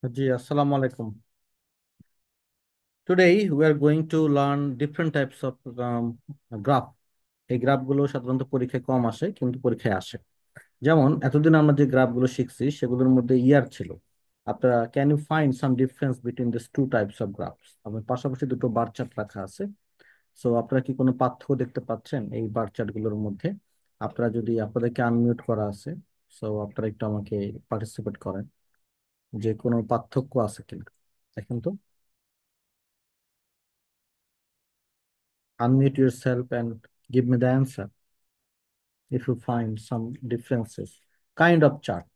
জি, আসসালামু আলাইকুম। Today we are going to learn different types of graph. এই গ্রাফগুলো সাধারণত পরীক্ষায় কম আসে কিন্তু পরীক্ষায় আসে। যেমন এতদিন আমরা যে গ্রাফগুলো শিখছি সেগুলোর মধ্যে ইয়ার ছিল। আপনারা can you find some difference between this two types of graphs? আমার পাশাপাশি দুটো বার চার্ট রাখা আছে। সো আপনারা কি কোনো পার্থক্য দেখতে পাচ্ছেন এই বার চার্টগুলোর মধ্যে? আপনারা যদি আপনাদেরকে আনমিউট করা আছে, সো আপনারা একটু আমাকে পার্টিসিপেট করেন যে কোনো পার্থক্য আছে কিনা দেখেন তো। Unmute yourself and give me the answer if you find some differences. Kind of chart.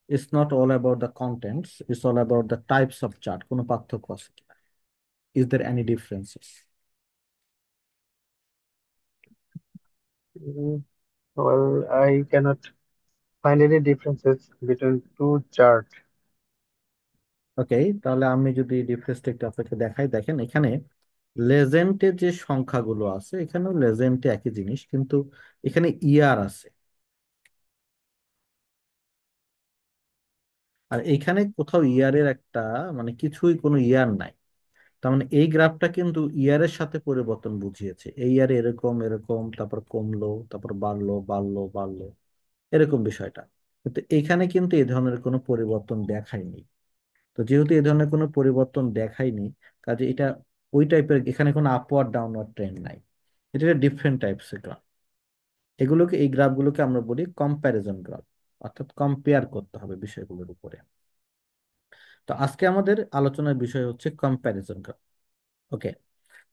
It's not all about the contents, it's all about the types of chart. কোনো পার্থক্য আছে কিনা? Is there any differences? Mm, Well, I cannot find any differences between two chart. ওকে, তাহলে আমি যদি ডিফারেন্সটা একটু আপনাকে দেখাই, দেখেন এখানে লেজেন্ডে যে সংখ্যাগুলো আছে এখানেও লেজেন্ডে একই জিনিস, কিন্তু এখানে ইয়ার আছে আর এখানে কোথাও ইয়ারের একটা মানে কিছুই কোনো ইয়ার নাই। তার মানে এই গ্রাফটা কিন্তু ইয়ারের সাথে পরিবর্তন বুঝিয়েছে, এই ইয়ারে এরকম এরকম, তারপর কমলো, তারপর বাড়লো বাড়লো বাড়লো, এরকম বিষয়টা। কিন্তু এখানে কিন্তু এই ধরনের কোনো পরিবর্তন দেখায়নি। তো যেহেতু এই ধরনের কোনো পরিবর্তন দেখায়নি, কাজে এটা ওই টাইপের, এখানে কোনো আপওয়ার্ড ডাউনওয়ার্ড ট্রেন্ড নাই। এটা ডিফারেন্ট টাইপস এর গ্রাফ। এগুলোকে, এই গ্রাফগুলোকে আমরা বলি কম্প্যারিজন গ্রাফ, অর্থাৎ কম্পেয়ার করতে হবে বিষয়গুলোর উপরে। তো আজকে আমাদের আলোচনার বিষয় হচ্ছে কম্প্যারিজন গ্রাফ। ওকে,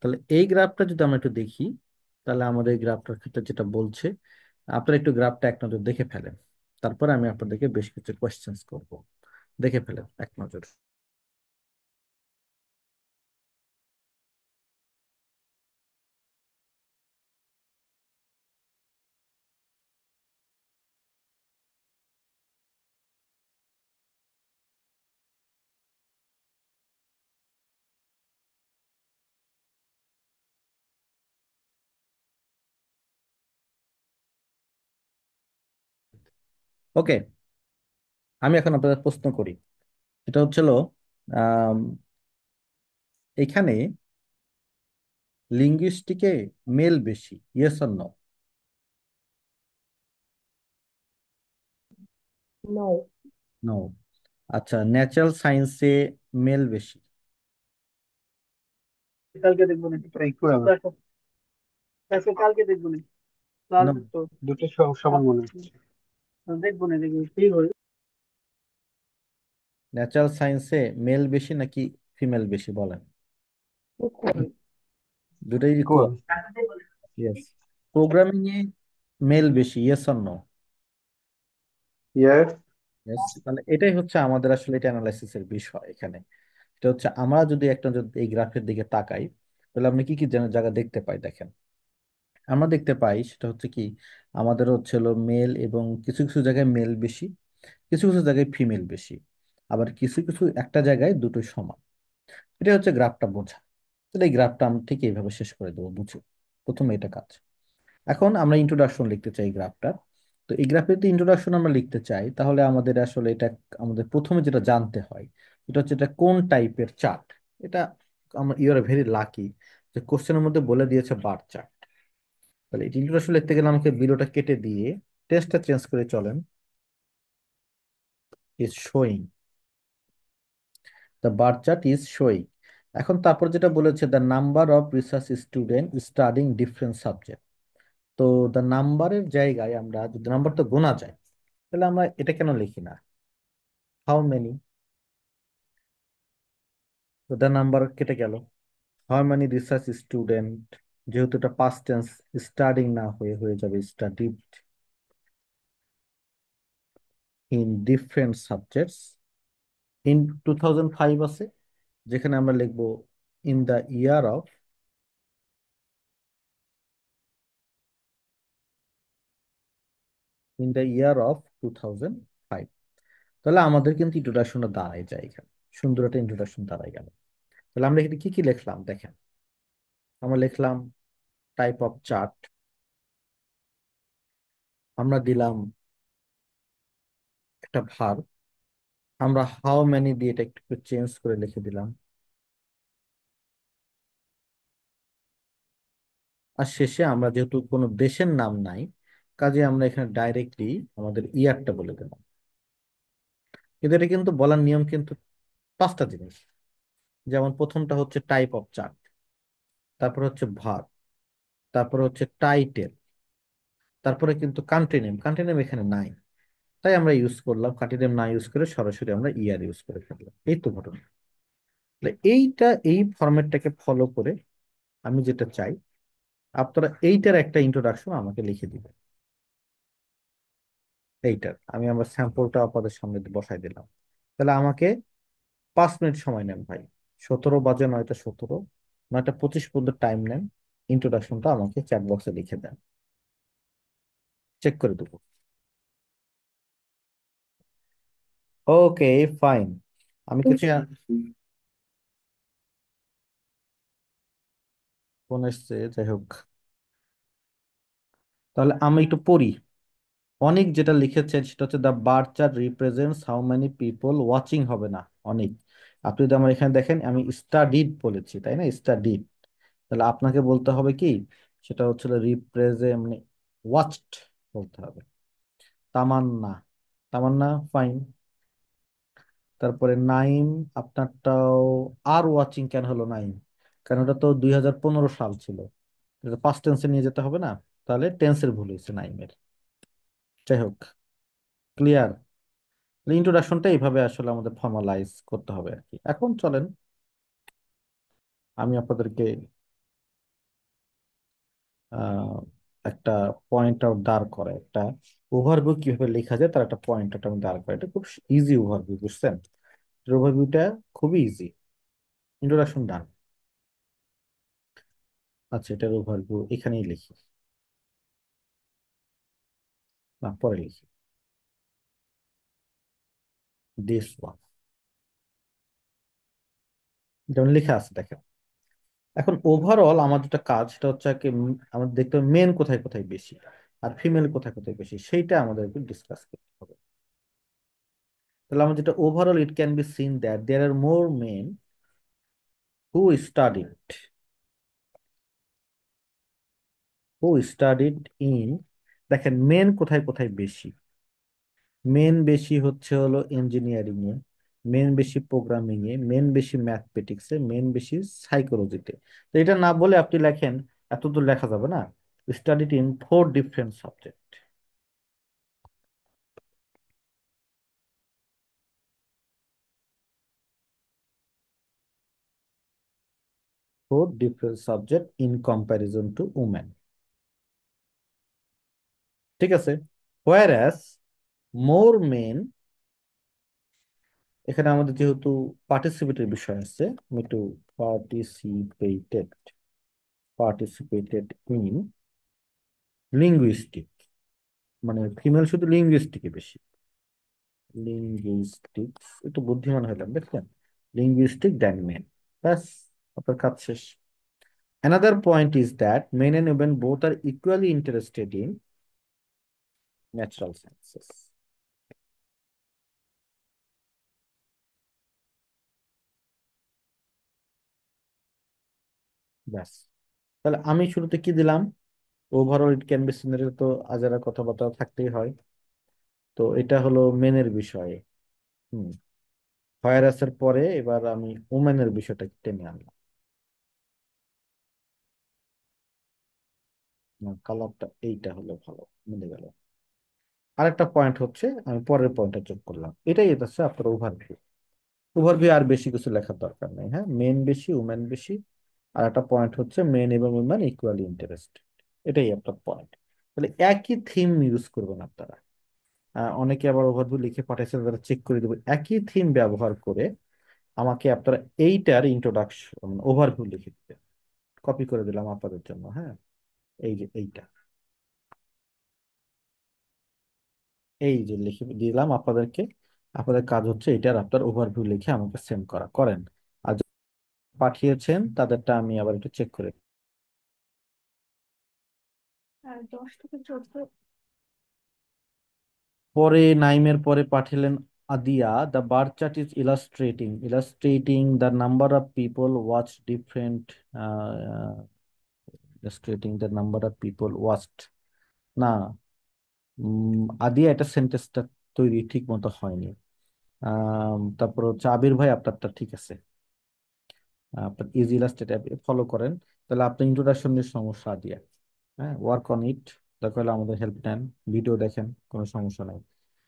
তাহলে এই গ্রাফটা যদি আমরা একটু দেখি, তাহলে আমাদের এই গ্রাফটার ক্ষেত্রে যেটা বলছে, আপনারা একটু গ্রাফটা এক নজর দেখে ফেলেন, তারপর আমি আপনাদেরকে বেশ কিছু কোয়েশ্চেন্স করব। দেখে ফেলেন এক নজর। ওকে, আমি এখন আপনাদের প্রশ্ন করি। এটা হচ্ছিল আম, এখানে লিঙ্গুইস্টিকে মেল বেশি, yes or no? No. No. আচ্ছা, ন্যাচারাল সায়েন্সে মেল বেশি? কালকে দেখবো না। এই করে আবার। দেখো, আজকে কালকে দেখবো না। Class no. তো দুটো সমান মনে হচ্ছে। দেখবো না, দেখবো কি হয়। ন্যাচারাল সায়েন্সে মেল বেশি নাকি ফিমেল বেশি বলেন? দুটাই কোন? ইকুয়াল? ইয়েস। প্রোগ্রামিং এ মেল বেশি, yes or no? Yeah. Yes, মানে এটাই হচ্ছে আমাদের আসলে এটা অ্যানালাইসিসের বিষয় এখানে। এটা হচ্ছে আমরা যদি একটা, যদি এই গ্রাফের দিকে তাকাই, তাহলে আপনি কি কি জায়গা দেখতে পাই দেখেন। আমরা দেখতে পাই সেটা হচ্ছে কি, আমাদের হচ্ছে হলো মেল, এবং কিছু কিছু জায়গায় মেল বেশি, কিছু কিছু জায়গায় ফিমেল বেশি, আবার কিছু কিছু একটা জায়গায় দুটোই সমান। এটা হচ্ছে গ্রাফটা বোঝা। তাহলে এই গ্রাফটা আমরা ঠিক এইভাবে শেষ করে দেবো, বুঝো। প্রথমে এটা কাজ। এখন আমরা ইন্ট্রোডাকশন লিখতে চাই গ্রাফটার। তো এই গ্রাফের যদি ইন্ট্রোডাকশন আমরা লিখতে চাই, তাহলে আমাদের আসলে এটা, আমাদের প্রথমে যেটা জানতে হয় সেটা হচ্ছে এটা কোন টাইপের চার্ট। এটা আমরা, ইউ আর ভেরি লাকি যে কোশ্চেনের মধ্যে বলে দিয়েছে বার চার্ট। তাহলে এই ইন্ট্রোডাকশন লিখতে গেলে আমাকে বিলোটা কেটে দিয়ে টেক্সটটা চেঞ্জ করে চলেন, is showing, the bar chart is showing. এখন তারপর যেটা বলেছে, the number of research student studying different subject. তো দ্য নাম্বারের জায়গায় আমরা যদি নাম্বার তো গোনা যায়, তাহলে আমরা এটা কেন লিখি না হাউ মেনি? তো দ্য নাম্বার কেটে গেল, হাউ মেনি রিসার্চ স্টুডেন্ট, যেহেতু এটা পাস্ট টেন্স, স্টাডিং না হয়ে হয়ে যাবে studied in different subjects in 2005 আছে, যেখানে আমরা লিখবো in the year of, in the year of 2005। তাহলে আমাদের কিন্তু ইন্ট্রোডাকশনটা দাঁড়ায় যায় এখানে, সুন্দর একটা ইন্ট্রোডাকশন দাঁড়ায় গেল। তাহলে আমরা এখানে কি কি লিখলাম দেখেন। আমরা লিখলাম টাইপ অফ চার্ট, আমরা দিলাম একটা ভার, আমরা হাউ মেনি দিয়ে এটা একটু চেঞ্জ করে লিখে দিলাম। আর শেষে আমরা যেহেতু কোনো দেশের নাম নাই, কাজে আমরা এখানে ডাইরেক্টলি আমাদের ইয়ারটা বলে দিলাম। কিন্তু এটা কিন্তু বলার নিয়ম কিন্তু পাঁচটা জিনিস। যেমন প্রথমটা হচ্ছে টাইপ অফ চার্ট, তারপর হচ্ছে ভার, তারপর হচ্ছে টাইটেল, তারপরে কিন্তু কান্ট্রি নেম। কান্ট্রি নেম এখানে নাই, তাই আমরা ইউজ করলাম। কান্ট্রি নেম না ইউজ করে সরাসরি আমরা ইয়ার ইউজ করে ফেললাম। এই তো ঘটনা। তাহলে এই ফরম্যাটটাকে ফলো করে আমি যেটা চাই, আপনারা এইটার একটা ইন্ট্রোডাকশন আমাকে লিখে দিবেন। আমি আমার স্যাম্পলটা আপনাদের সামনে বসাই দিলাম। তাহলে আমাকে 5 মিনিট সময় নেন ভাই। 17 বাজে, 9টা 17, 9টা 25 পর্যন্ত টাইম নেন। ইন্ট্রোডাকশনটা আমাকে চ্যাট বক্সে লিখে দেন, চেক করে দেবো। ওকে, ফাইন। আমি কিছু ফোন এসছে, যাই হোক। তাহলে আমি একটু পড়ি। অনেক যেটা লিখেছেন সেটা হচ্ছে the bar chart represents how many people watching, হবে না অনেক। আপনি যদি আমার এখানে দেখেন, আমি স্টাডিড বলেছি, তাই না? স্টাডিড। তাহলে আপনাকে বলতে হবে কি, সেটা হচ্ছে রিপ্রেজেন্ট মানে ওয়াচড বলতে হবে। তামান্না, তামান্না, ফাইন। তারপরে নাইম, আপনারটাও আর ওয়াচিং কেন হলো নাইম? কারণ ওটা তো 2015 সাল ছিল, এটা পাস্ট টেন্সে নিয়ে যেতে হবে না? তাহলে টেন্সের ভুল হয়েছে নাইমের। যাই হোক, ক্লিয়ার। ইন্ট্রোডাকশনটা এইভাবে আসলে আমাদের ফর্মালাইজ করতে হবে আর কি। এখন চলেন আমি আপনাদেরকে আহ, একটা পয়েন্ট আউট দাঁড় করে, একটা ওভারভিউ কিভাবে লেখা যায় তার একটা পয়েন্ট আউট আমি দাঁড় করে। এটা খুব ইজি ওভারভিউ, বুঝছেন? ওভারভিউটা খুবই ইজি। ইন্ট্রোডাকশন ডান। আচ্ছা, এটার ওভারভিউ এখানেই লিখি, না পরে লিখি। দিস ওয়ান, যেমন লেখা আছে দেখেন। এখন ওভারঅল আমার যেটা কাজ সেটা হচ্ছে কি, আমাদের দেখতে হবে মেন কোথায় কোথায় বেশি আর ফিমেল কোথায় কোথায় বেশি, সেইটা আমাদেরকে ডিসকাস করতে হবে। তাহলে আমার যেটা overall, it can be seen that there are more men who studied, in, দেখেন মেন কোথায় কোথায় বেশি। মেন বেশি হচ্ছে হলো ইঞ্জিনিয়ারিং এ, মেন বেশি প্রোগ্রামিং এ, মেন বেশি ম্যাথমেটিক্স এ, মেন বেশি সাইকোলজিতে। তো এটা না বলে আপনি লেখেন, এত দূর লেখা যাবে না। Studied in 4 different subject. 4 different subject in comparison two women. ঠিক আছে। হোয়ার অ্যাজ মোর মেন, এখানে আমাদের যেহেতু পার্টিসিপেটের বিষয় আছে, আমি একটু পার্টিসিপেটেড, ইন লিঙ্গুইস্টিক, মানে ফিমেল শুধু লিঙ্গুইস্টিকে বেশি। লিঙ্গুইস্টিক্স, একটু বুদ্ধিমান হইলাম দেখলেন। লিঙ্গুইস্টিক দ্যান মেন, ব্যাস, আপনার কাজ শেষ। Another point is that men and women both are equally interested in natural sciences. ব্যাস। তাহলে আমি শুরুতে কি দিলাম? Overall it can be scenery, তো আজারা কথাবার্তা থাকতেই হয়। তো এটা হলো মেনের বিষয়। হুম। ভাইরাসের পরে এবার আমি ওমেনের বিষয়টা টেনে আনলাম। কালারটা এইটা হলো ভালো, মিলে গেল। আরেকটা পয়েন্ট হচ্ছে, আমি পরের পয়েন্টটা যোগ করলাম। এটাই, এটা হচ্ছে আপনার ওভারভিউ। ওভারভিউ আর বেশি কিছু লেখার দরকার নেই। হ্যাঁ, মেন বেশি, উমেন বেশি। আর একটা পয়েন্ট হচ্ছে মেন এবং উমেন ইকুয়ালি ইন্টারেস্ট। এটাই আপনার পয়েন্ট। তাহলে একই থিম ইউজ করবেন আপনারা। অনেকে আবার ওভারভিউ লিখে পাঠাইছে, তারা চেক করে দেবো। একই থিম ব্যবহার করে আমাকে আপনারা এইটার ইন্ট্রোডাকশন ওভারভিউ লিখে দিবেন। কপি করে দিলাম আপনাদের জন্য। হ্যাঁ, এই যে এইটা, এই যে লিখে দিলাম আপনাদেরকে। আপনাদের কাজ হচ্ছে এটার আপনার ওভারভিউ লিখে আমাকে সেন্ড করা করেন। আর যারা পাঠিয়েছেন তাদেরটা আমি আবার একটু চেক করে। পরে নাইমের পরে পাঠালেন Adia, the bar chart is illustrating the number of people watched different, illustrating the number of people watched. না, আদিয়া এটা সেন্টেন্সটা তৈরি ঠিক মতো হয়নি। তারপর হচ্ছে আবির ভাই আপনারটা ঠিক আছে, আপনার ইজি ইলাস্ট্রেট ফলো করেন। তাহলে আপনি ইন্ট্রোডাকশন নিয়ে সমস্যা আদিয়া, হ্যাঁ ওয়ার্ক অন ইট, দরকার হলে আমাদের হেল্প নেন, ভিডিও দেখেন, কোনো সমস্যা নাই।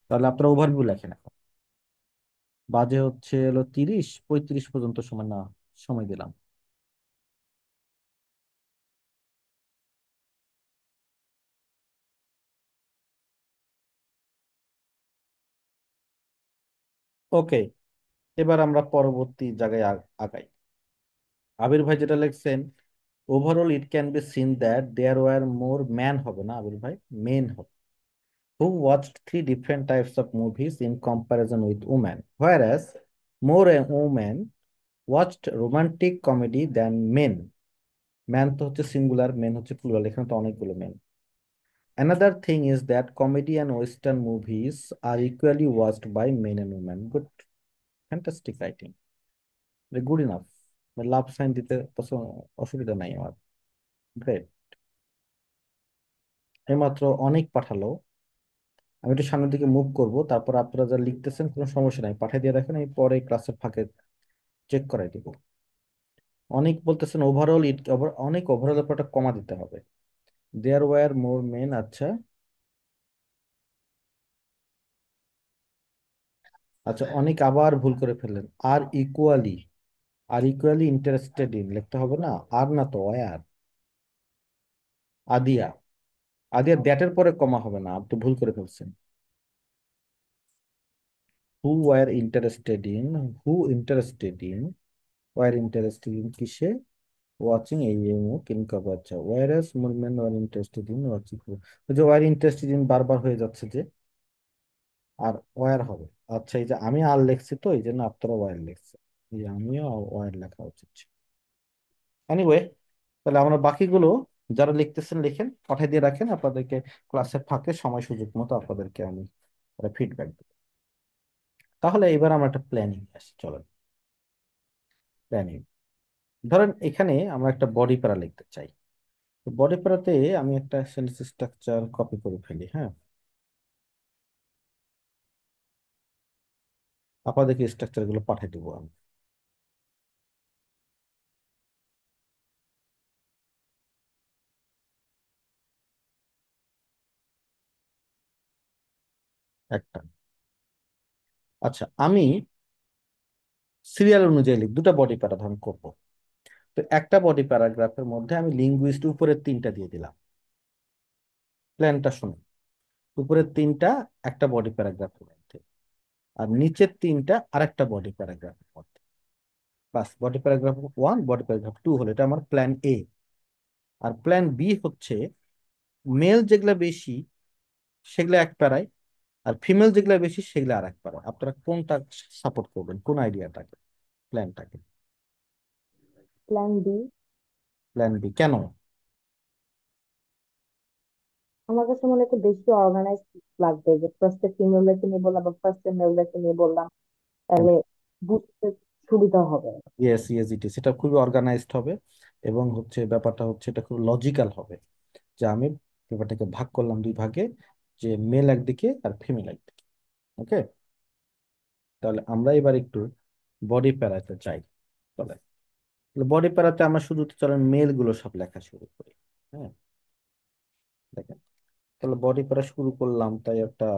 তাহলে আপনারা ওভারভিউ লেখেন এখন। বাজে হচ্ছে হলো 30-35 পর্যন্ত সময় না, সময় দিলাম। ওকে, এবার আমরা পরবর্তী জায়গায় আগাই। আবির ভাই যেটা লিখছেন, overall it can be seen that there were more man, হবে না আবির ভাই, মেন হবে, who watched three different types of movies in comparison with women, whereas more women watched romantic comedy than men. Man তো হচ্ছে singular, main হচ্ছে plural, এখানে তো অনেকগুলো main. Another thing is that comedy and western movies are equally watched by men and women. Good, fantastic writing. Good enough. Love sign দিতে অসুবিধা নাই আমার। গ্রেট। এইমাত্র অনেক পাঠালো, আমি একটু সামনের দিকে মুভ করব, তারপর আপনারা যা লিখতেছেন কোনো সমস্যা নাই, পাঠিয়ে দিয়ে রাখেন, আমি পরে ক্লাসের ফাঁকে চেক করাই দিব। অনেক বলতেছেন ওভারঅল ইট, অনেক ওভারঅল একটা কমা দিতে হবে। দেয়ার ওয়ার মোর মেন, আচ্ছা আচ্ছা, অনেক আবার ভুল করে ফেললেন। আর ইকুয়ালি ইন্টারেস্টেড ইন লিখতে হবে না, আর না তো ওয়ার। আদিয়া, আদিয়া দ্যাটের পরে কমা হবে না, আপনি ভুল করে ফেলছেন। Who were interested in, who interested in, were interested in কিসে, ওয়াচিং এই মুখ ইনকাপ, আচ্ছা were as more men were interested in watching, ওই যে ওয়ার ইন্টারেস্টেড ইন বারবার হয়ে যাচ্ছে যে, আর ওয়ার হবে। আচ্ছা এই যে আমি আর লিখছি তো এই জন্য আপনারা ওয়ার লিখছে, এই যে আমিও ওয়ার লেখা উচিত। এনিওয়ে, তাহলে আমরা বাকিগুলো যারা লিখতেছেন লিখেন, পাঠিয়ে দিয়ে রাখেন, আপনাদেরকে ক্লাসের ফাঁকে সময় সুযোগ মতো আপনাদেরকে আমি ফিডব্যাক দেবো। তাহলে এবার আমরা একটা প্ল্যানিং আসি, চলেন প্ল্যানিং। ধরেন এখানে আমরা একটা বডি প্যারা লিখতে চাই, তো বডি প্যারাতে আমি একটা সেন্টেন্স স্ট্রাকচার কপি করে ফেলি, হ্যাঁ আপনাদেরকে স্ট্রাকচার গুলো পাঠিয়ে দেবো আমি। একটা, আচ্ছা আমি সিরিয়াল অনুযায়ী লিখ, দুটা বডি প্যারা ধারণ করবো। তো একটা বডি প্যারাগ্রাফের মধ্যে আমি লিঙ্গুইস্ট উপরের তিনটা দিয়ে দিলাম, প্ল্যানটা শুনুন। উপরের তিনটা একটা বডি প্যারাগ্রাফের মধ্যে, আর নিচের তিনটা আরেকটা বডি প্যারাগ্রাফের মধ্যে। বাস, body paragraph one, body paragraph two হলো, এটা আমার প্ল্যান এ। আর প্ল্যান বি হচ্ছে মেল যেগুলা বেশি সেগুলো এক প্যারায়, আর ফিমেল যেগুলা বেশি সেগুলো আর এক প্যারায়। আপনারা কোনটা সাপোর্ট করবেন, কোন আইডিয়াটাকে, প্ল্যানটাকে? Plan B. প্ল্যান বি কেন? আমার কাছে মনে হয় একটু বেশি অর্গানাইজ লাগবে, যে ফার্স্টে ফিমেলদেরকে নিয়ে বললাম বা ফার্স্টে মেলদেরকে নিয়ে বললাম, তাহলে বুঝতে সুবিধা হবে। ইয়েস ইয়েস ইট ইস, এটা খুবই অর্গানাইজড হবে, এবং হচ্ছে ব্যাপারটা হচ্ছে এটা খুব লজিক্যাল হবে, যে আমি ব্যাপারটাকে ভাগ করলাম দুই ভাগে, যে মেল একদিকে আর ফিমেল একদিকে। ওকে, তাহলে আমরা এবার একটু বডি প্যারাতে চাই। চলে, বডি প্যারাতে আমরা শুধু চলেন মেল গুলো সব লেখা শুরু করি। হ্যাঁ দেখেন, তাহলে বডি প্যারা শুরু করলাম, তাই একটা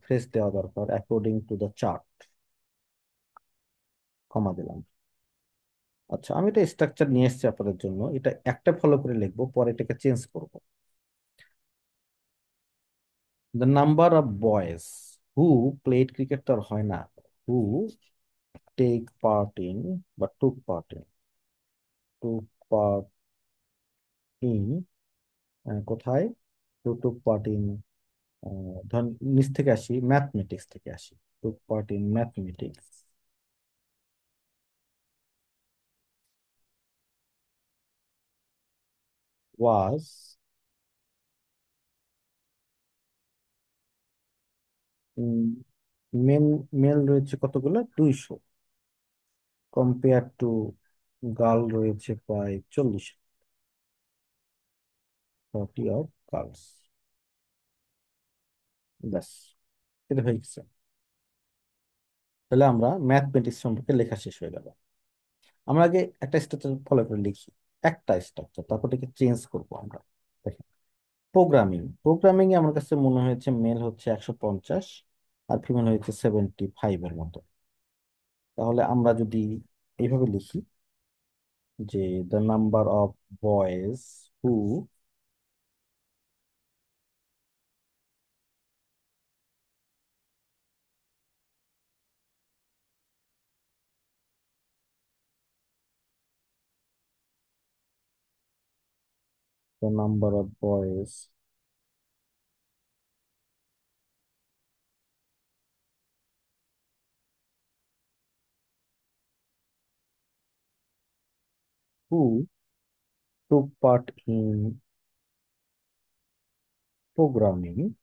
ফ্রেজ দেওয়া দরকার, অ্যাকর্ডিং টু দ্য চার্ট, কমা দিলাম। আচ্ছা আমি এটা স্ট্রাকচার নিয়ে এসেছি আপনাদের জন্য, এটা একটা ফলো করে লিখবো, পরে এটাকে চেঞ্জ করব। The number of boys who played cricket, তো আর হয় না, হু টেক পার্ট ইন, বা টুক part in, took part in, কোথায়, টুক পার্ট ইন, ধর নিচ থেকে আসি, ম্যাথমেটিক্স থেকে আসি, took part in mathematics, was men male রয়েছে কতগুলো? 200। কম্পেয়ার টু গার্ল রয়েছে প্রায় 40, 40 অফ গার্লস। ব্যাস, এটা হয়ে গেছে। তাহলে আমরা ম্যাথমেটিক্স সম্পর্কে লেখা শেষ হয়ে গেল। আমরা আগে একটা স্ট্রাকচার ফলো করে লিখি, একটা স্ট্রাকচার, তারপর এটাকে চেঞ্জ করবো আমরা। দেখেন, প্রোগ্রামিং প্রোগ্রামিং এ আমার কাছে মনে হয়েছে মেল হচ্ছে 150 আর ফিমেল হয়েছে 75 এর মতো। তাহলে আমরা যদি এইভাবে লিখি যে the number of boys who the number of boys who took part in programming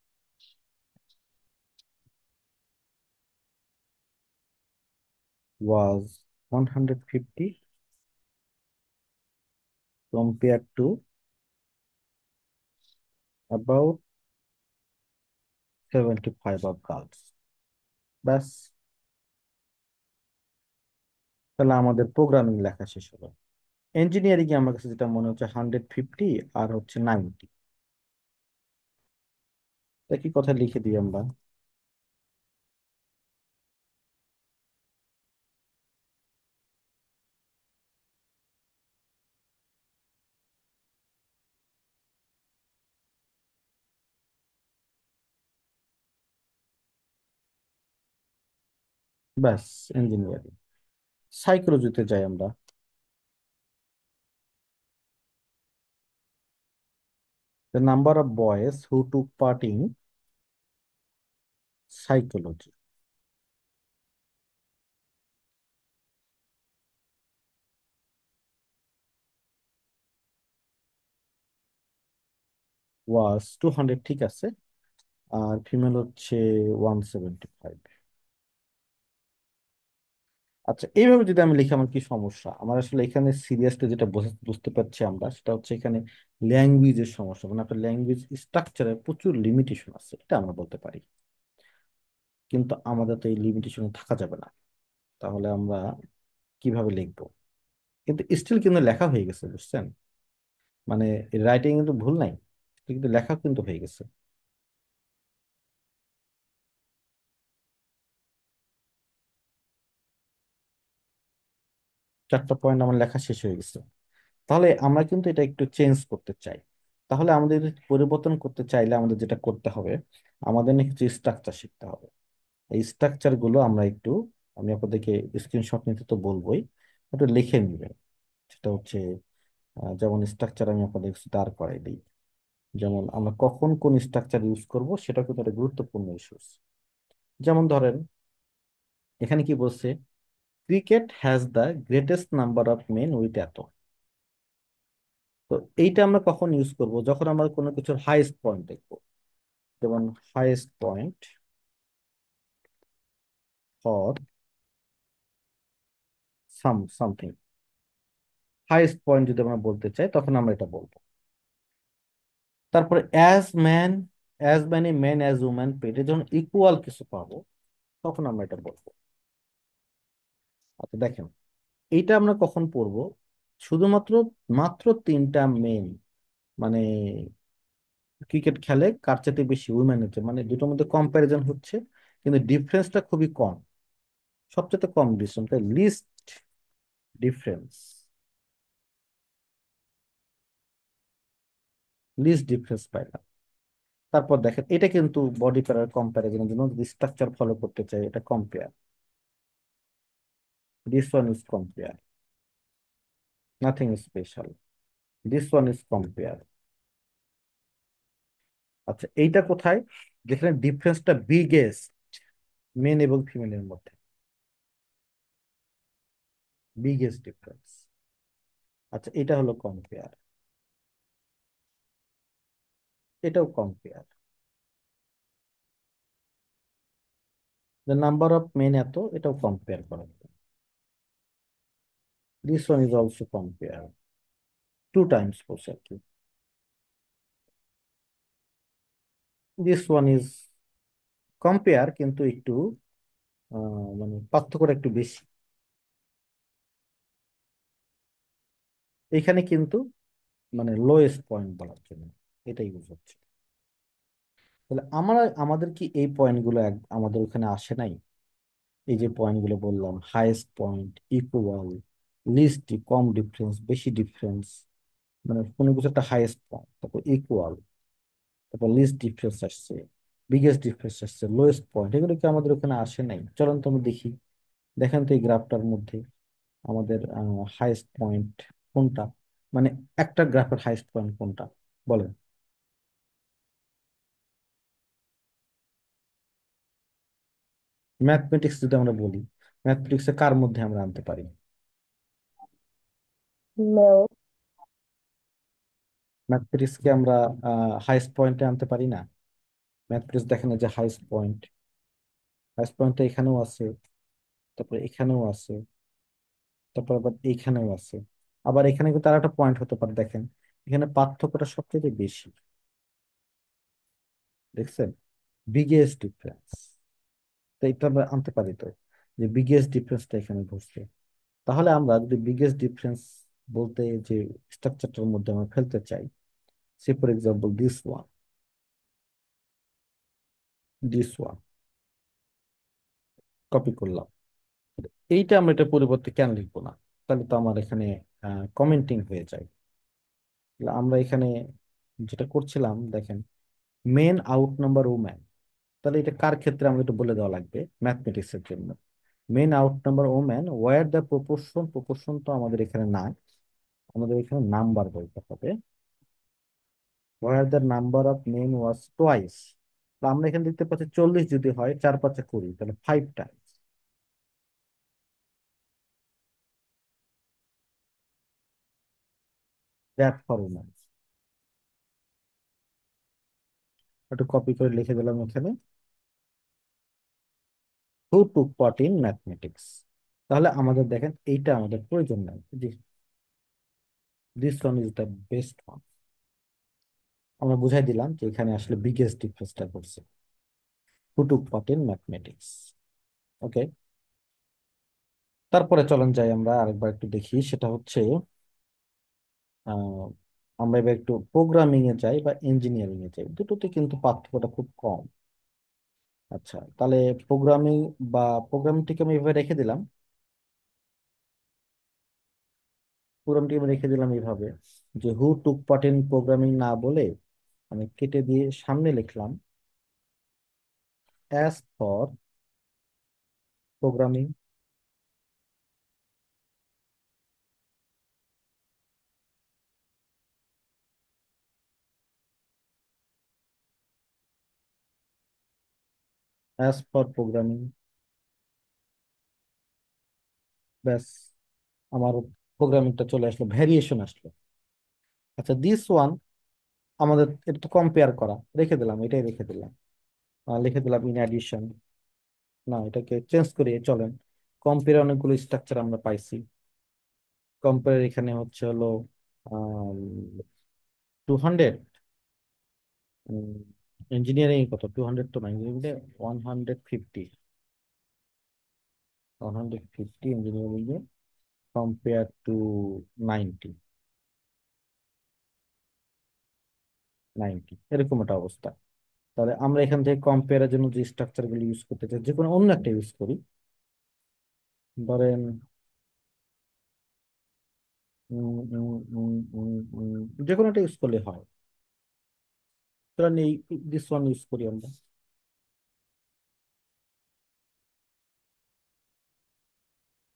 was 150 compared to about 75 of girls। ব্যাস, তাহলে আমাদের প্রোগ্রামিং লেখা শেষ হলো। ইঞ্জিনিয়ারিং এ আমার কাছে যেটা মনে হচ্ছে 150 আর হচ্ছে 90। একই কথা লিখে দিই আমরা। ব্যাস, ইঞ্জিনিয়ারিং। সাইকোলজিতে যাই আমরা। The number of boys who took part in psychology was 200, ঠিক আছে। আর ফিমেল হচ্ছে 175। আচ্ছা, এইভাবে যদি আমি লিখি আমার কি সমস্যা? আমার আসলে এখানে সিরিয়াসলি যেটা বুঝতে পারছি আমরা, সেটা হচ্ছে এখানে ল্যাঙ্গুয়েজের সমস্যা। মানে একটা ল্যাঙ্গুয়েজ স্ট্রাকচারের প্রচুর লিমিটেশন আছে, এটা আমরা বলতে পারি। কিন্তু আমাদের তো এই লিমিটেশন থাকা যাবে না। তাহলে আমরা কিভাবে লিখবো? কিন্তু স্টিল কিন্তু লেখা হয়ে গেছে, বুঝছেন? মানে রাইটিং কিন্তু ভুল নাই, কিন্তু লেখা কিন্তু হয়ে গেছে। 4টা পয়েন্ট আমার লেখা শেষ হয়ে গেছে। তাহলে আমরা কিন্তু এটা একটু চেঞ্জ করতে চাই। তাহলে আমাদের যদি পরিবর্তন করতে চাইলে আমাদের যেটা করতে হবে, আমাদের না কিছু স্ট্রাকচার শিখতে হবে। এই স্ট্রাকচার গুলো আমরা একটু, আমি আপনাদেরকে স্ক্রিনশট নিতে তো বলবোই, একটু লিখে নিবেন। সেটা হচ্ছে যেমন স্ট্রাকচার আমি আপনাদের দাঁড় করাই দিই। যেমন আমরা কখন কোন স্ট্রাকচার ইউজ করব সেটা কিন্তু একটা গুরুত্বপূর্ণ ইস্যুস। যেমন ধরেন, এখানে কি বলছে? Cricket has the greatest number of men with এত। তো এইটা আমরা কখন ইউজ করব? যখন আমরা কোনো কিছুর হাইয়েস্ট পয়েন্ট দেখবো। যেমন highest point for something, highest point যদি আমরা বলতে চাই তখন আমরা এটা বলবো। তারপরে as many men as woman পেটে যখন ইকুয়াল কিছু পাবো তখন আমরা এটা বলবো। আচ্ছা দেখেন, এইটা আমরা কখন পড়বো? শুধুমাত্র মাত্র 3টা মেন, মানে ক্রিকেট খেলে, কার চাইতে বেশি উইমেন হচ্ছে, মানে দুটোর মধ্যে কম্প্যারিজন হচ্ছে, কিন্তু ডিফারেন্সটা খুবই কম। সবচেয়ে কম difference, least difference, least difference পাইলাম। তারপর দেখেন, এটা কিন্তু বডি পেয়ার কম্প্যারিজনের জন্য যদি স্ট্রাকচার ফলো করতে চাই, এটা compare, this one is compare, nothing special, this one is compare. আচ্ছা, এইটা কোথায়? যেখানে ডিফারেন্সটা বিগেস্ট মেন এবং ফিমেলের মধ্যে, বিগেস্ট ডিফারেন্স। আচ্ছা, এটা হলো কম্পেয়ার, এটাও compare. the number of men এত, এটাও কম্পেয়ার করা। This one is also compare, two times বলছে আর কি। দিস ওয়ান ইজ কম্পেয়ার, কিন্তু একটু মানে পার্থক্যটা একটু বেশি। এখানে কিন্তু মানে লোয়েস্ট পয়েন্ট বলার জন্য এটাই বোঝাচ্ছে। তাহলে আমাদের কি এই পয়েন্টগুলো আমাদের ওখানে আসে নাই? এই যে পয়েন্টগুলো বললাম, হাইয়েস্ট পয়েন্ট, ইকুয়াল, লিস্ট, কম ডিফারেন্স, বেশি ডিফারেন্স, মানে কোনো কিছু একটা হাইয়েস্ট পয়েন্ট, তারপর ইকুয়াল, তারপর লিস্ট ডিফারেন্স আসছে, বিগেস্ট ডিফারেন্স আসছে, লোয়েস্ট পয়েন্ট, এগুলো কি আমাদের ওখানে আসে নাই? চলুন তো আমরা দেখি। দেখেন তো এই গ্রাফটার মধ্যে আমাদের হাইয়েস্ট পয়েন্ট কোনটা, মানে একটা গ্রাফের হাইয়েস্ট পয়েন্ট কোনটা বলেন। ম্যাথমেটিক্স যদি আমরা বলি, ম্যাথমেটিক্সে কার মধ্যে আমরা আনতে পারি? মেল। ম্যাথমেটিক্সকে আমরা হাইয়েস্ট পয়েন্টে আনতে পারি না? ম্যাথমেটিক্স দেখেন এই যে হাইয়েস্ট পয়েন্ট, হাইয়েস্ট পয়েন্টটা এখানেও আছে, তারপরে এখানেও আছে, তারপর আবার এইখানেও আছে। আবার এখানে কিন্তু তার একটা পয়েন্ট হতে পারে, দেখেন এখানে পার্থক্যটা সবচেয়ে বেশি, দেখছেন, বিগেস্ট ডিফারেন্স। তো এটা আমরা আনতে পারি তো, যে বিগেস্ট ডিফারেন্সটা এখানে ঘটছে। তাহলে আমরা যদি বিগেস্ট ডিফারেন্স বলতে যে স্ট্রাকচারটার মধ্যে আমরা ফেলতে চাই, say for example this one copy করলাম, এইটা আমরা এটা পরিবর্তে কেন লিখবো না? তাহলে তো আমার এখানে কমেন্টিং হয়ে যায়। তাহলে আমরা এখানে যেটা করছিলাম, দেখেন, মেন আউট নাম্বার ওম্যান, তাহলে এটা কার ক্ষেত্রে আমাদের একটু বলে দেওয়া লাগবে, ম্যাথমেটিক্স এর জন্য। Men out number woman were the proportion, proportion তো আমাদের এখানে না, আমাদের এখানে নাম্বার বলতে হবে, were the number of men was twice. আমরা এখানে দেখতে পাচ্ছি 40 যদি হয়, 4 5 20, তাহলে 5 টাইমস দ্যাট ফর ওম্যান। একটু কপি করে লিখে দিলাম এখানে, হু টুক পার্ট ইন ম্যাথমেটিক্স। তাহলে আমাদের দেখেন এইটা আমাদের প্রয়োজন নাই, this one is the best one. আমরা বুঝাই দিলাম যে এখানে আসলে বিগেস্ট ডিফারেন্সটা করছে, হু টুক পার্ট ইন ম্যাথমেটিক্স। ওকে, তারপরে চলেন যাই আমরা আরেকবার একটু দেখি, সেটা হচ্ছে আহ, আমরা এবার একটু প্রোগ্রামিং এ যাই বা ইঞ্জিনিয়ারিং এ যাই, দুটোতে কিন্তু পার্থক্যটা খুব কম। আচ্ছা, তাহলে প্রোগ্রামিং বা প্রোগ্রামিংটিকে আমি এভাবে রেখে দিলাম, প্রোগ্রামটি আমি রেখে দিলাম এইভাবে, যে হু টুক পার্ট ইন প্রোগ্রামিং না বলে আমি কেটে দিয়ে সামনে লিখলাম as for programming. As for programming, ব্যাস, আমার প্রোগ্রামিংটা চলে আসলো, ভ্যারিয়েশন আসলো। আচ্ছা, দিস ওয়ান আমাদের এটা তো কম্পেয়ার করা, রেখে দিলাম, এটাই রেখে দিলাম, লিখে দিলাম ইন অ্যাডিশন। না, এটাকে চেঞ্জ করি, চলেন। কম্পেয়ার অনেকগুলো স্ট্রাকচার আমরা পাইছি। কম্পেয়ার এখানে হচ্ছে হলো 200, ইঞ্জিনিয়ারিং কত, 200 তো না, engineering 150, 150 engineering A compare to 90, 90 এরকম একটা অবস্থা। তাহলে আমরা এখান থেকে কম্পেয়ারের জন্য যে স্ট্রাকচার গুলো ইউজ করতে চাই, যে কোনো অন্য একটা ইউজ করি, ধরেন যে কোনো একটা ইউজ করলে হয়। ধরেন এই দিস ওয়ান ইউজ করি আমরা।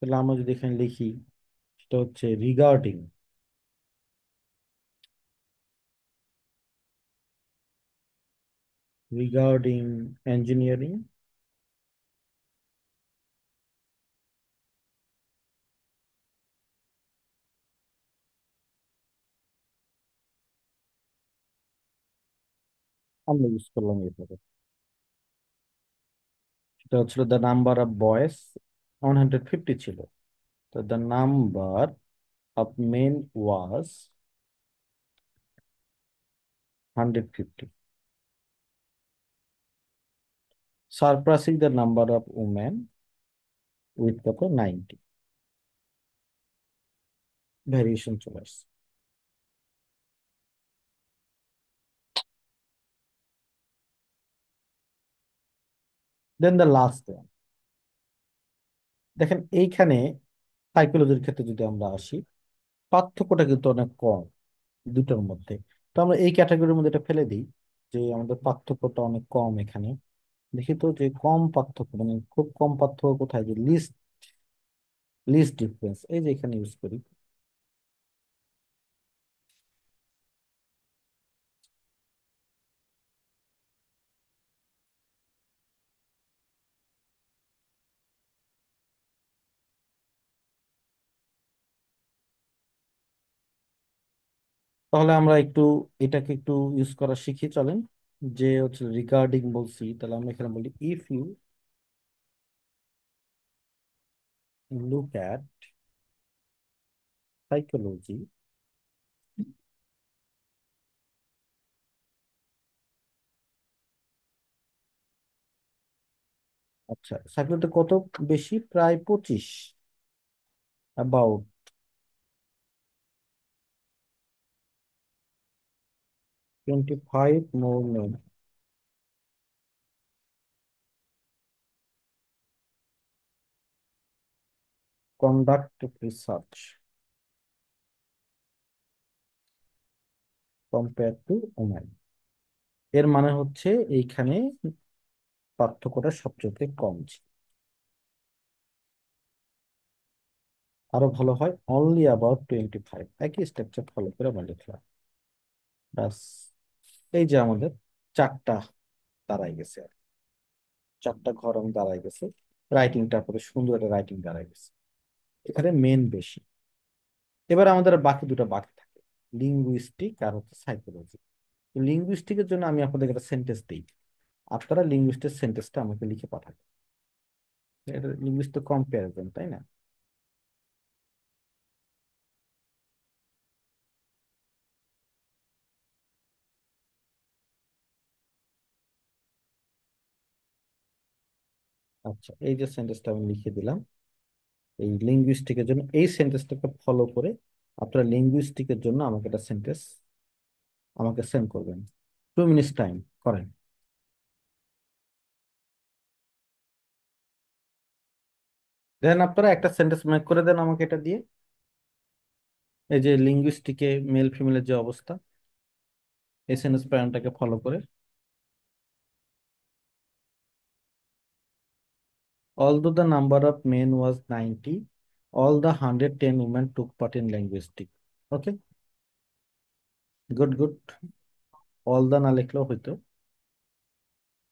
তাহলে আমরা যদি এখানে লিখি, সেটা হচ্ছে রিগার্ডিং ইঞ্জিনিয়ারিং, আমরা ইউজ করলাম এইভাবে। এটা হচ্ছিল দ্য নাম্বার অফ বয়েজ 150 ছিল, তো the number of men was 150, surprising the number of women with কত 90, ভ্যারিয়েশন চলে আসছে। দেন দ্য লাস্ট ওয়ান, দেখেন এইখানে সাইকোলজির ক্ষেত্রে যদি আমরা আসি, পার্থক্যটা কিন্তু অনেক কম দুটোর মধ্যে। তো আমরা এই ক্যাটাগরির মধ্যে এটা ফেলে দিই যে আমাদের পার্থক্যটা অনেক কম এখানে। দেখি তো যে কম পার্থক্য মানে খুব কম পার্থক্য কোথায়, যে লিস্ট লিস্ট ডিফারেন্স, এই যে এখানে ইউজ করি। তাহলে আমরা একটু এটাকে একটু ইউজ করা শিখি, চলেন। যে হচ্ছে রিগার্ডিং বলছি, তাহলে আমরা এখানে বলি if you look at psychology, আচ্ছা সাইকোলজি কত বেশি, প্রায় 25, about 25 more men conduct research compare to women. এর মানে হচ্ছে এইখানে পার্থক্যটা সবচেয়ে কম ছিল। আরো ভালো হয় অনলি অ্যাবাউট 25, একই স্ট্রাকচার ফলো করে আমরা লিখলাম। ব্যাস, এই যে আমাদের চারটা দাঁড়াই গেছে, চারটা ঘর আমি দাঁড়াই গেছে, রাইটিংটা কত সুন্দর একটা রাইটিং দাঁড়াই গেছে। এখানে মেন বেশি। এবার আমাদের আর বাকি দুটো বাকি থাকে, লিঙ্গুইস্টিক আর হচ্ছে সাইকোলজি। লিঙ্গুইস্টিকের জন্য আমি আপনাদের একটা সেন্টেন্স দিই, আপনারা লিঙ্গুইস্টিক সেন্টেন্সটা আমাকে লিখে পাঠাবেন। এটা লিঙ্গুইস্টিক কম্পারিজন, তাই না? আচ্ছা, এই যে সেন্টেন্সটা আমি লিখে দিলাম, এই লিঙ্গুইস্টিকের জন্য এই সেন্টেন্সটাকে ফলো করে আপনারা লিঙ্গুইস্টিকের জন্য আমাকে একটা সেন্টেন্স আমাকে সেন্ড করবেন। 2 মিনিটস টাইম করেন। দেন আপনারা একটা সেন্টেন্স মেক করে দেন আমাকে এটা দিয়ে, এই যে লিঙ্গুইস্টিকে মেল ফিমেলের যে অবস্থা, এই সেন্টেন্স প্যাটার্নটাকে ফলো করে। Although the number of men was 90, all the 110 women took part in linguistic. Okay, good, good. All the না লিখলেও হইতো,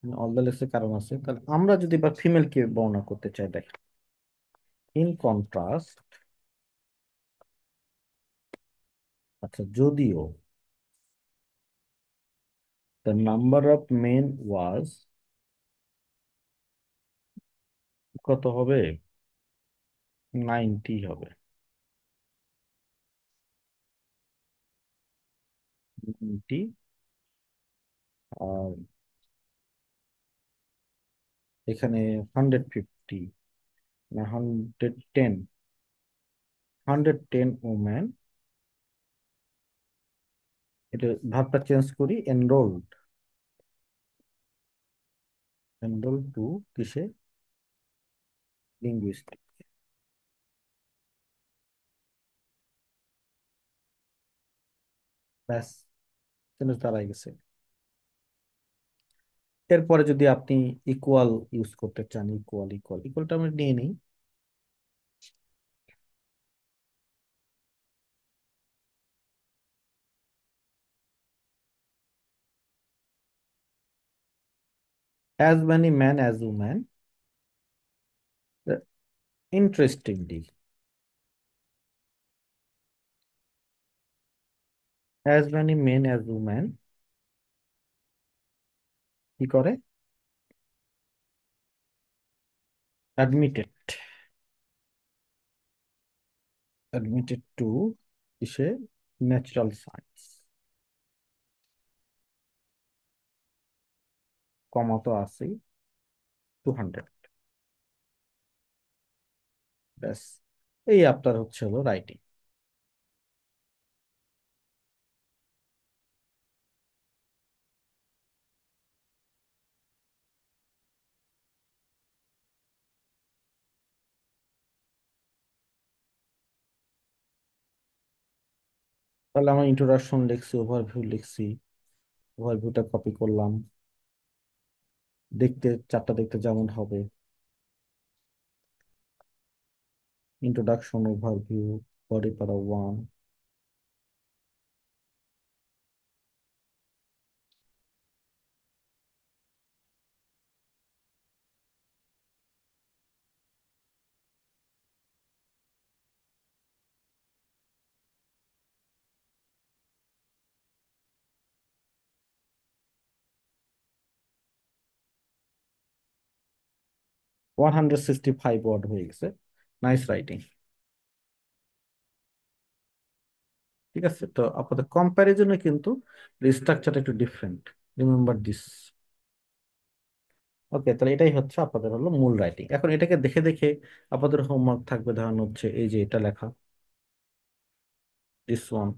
অল দা লেখছে কারণ আছে। তাহলে আমরা যদি এবার ফিমেলকে বর্ণনা করতে চাই, দেখ ইন কন্ট্রাস্ট, আচ্ছা যদিও the number of men was কত হবে, 90 হবে, 90। আর এখানে 150 না 110, 110 ওম্যান, এটা ভাবটা চেঞ্জ করি, এনরোলড, এনরোল টু কিসে, লিঙ্গুইস্টিক। ব্যাস, সেন্টেন্স দাঁড়াই গেছে। এরপরে যদি আপনি ইকুয়াল ইউজ করতে চান, ইকুয়াল ইকুয়াল ইকুয়ালটা আমরা নিয়ে নিই। as many men as women, interestingly, as many men as women কি করে, অ্যাডমিটেড, টু কিসে, ন্যাচারাল সায়েন্স, কমা তো আছেই, 200। ব্যাস, এই আপনার হচ্ছে হলো রাইটিং। তাহলে আমার ইন্ট্রোডাকশন লিখছি, ওভারভিউ লিখছি, ওভারভিউটা কপি করলাম, দেখতে চারটা দেখতে যেমন হবে, ইন্ট্রোডাকশন, ওভারভিউ, বডি প্যারা 1, 165 ওয়ার্ড হয়ে গেছে। Nice writing. ঠিক আছে, তো আপনাদের কম্প্যারিজনে কিন্তু স্ট্রাকচারটা একটু ডিফারেন্ট, রিমেম্বার দিস। ওকে, তাহলে এটাই হচ্ছে আপনাদের হলো মূল রাইটিং। এখন এটাকে দেখে দেখে আপনাদের হোমওয়ার্ক থাকবে, ধরেন হচ্ছে এই যে এটা লেখা, দিস ওয়ান,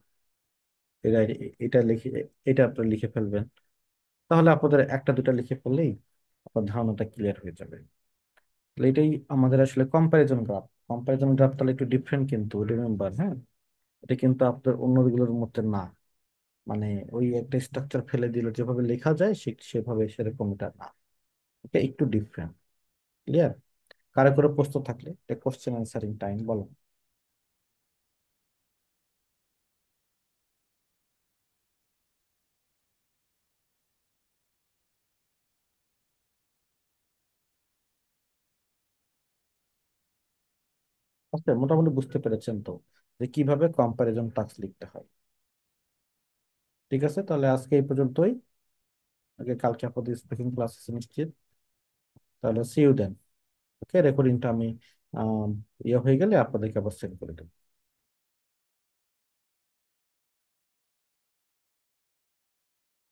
এটা এটা লিখে, এটা আপনারা লিখে ফেলবেন। তাহলে আপনাদের একটা দুটা লিখে ফেললেই আপনার ধারণাটা ক্লিয়ার হয়ে যাবে। তাহলে এটাই আমাদের আসলে কম্প্যারিজন গ্রাফ। কম্প্যারিজন গ্রাফ তাহলে একটু ডিফারেন্ট কিন্তু, রিমেম্বার, হ্যাঁ। এটা কিন্তু আপনার অন্যগুলোর মধ্যে না, মানে ওই একটা স্ট্রাকচার ফেলে দিল যেভাবে লেখা যায় সেভাবে সেরকম এটা না, এটা একটু ডিফারেন্ট। ক্লিয়ার? কারো করে প্রশ্ন থাকলে কোশ্চেন অ্যান্সারিং টাইম, বলো। আচ্ছা, মোটামুটি বুঝতে পেরেছেন তো যে কিভাবে কম্প্যারিজন টাস্ক লিখতে হয়। ঠিক আছে, তাহলে আজকে এই পর্যন্তই। আগে কালকে আপনাদের স্পিকিং ক্লাস আছে নিশ্চিত। তাহলে সি ইউ দেন। ওকে, রেকর্ডিংটা আমি ইয়ে হয়ে গেলে আপনাদেরকে আবার সেন্ড করে দেবো।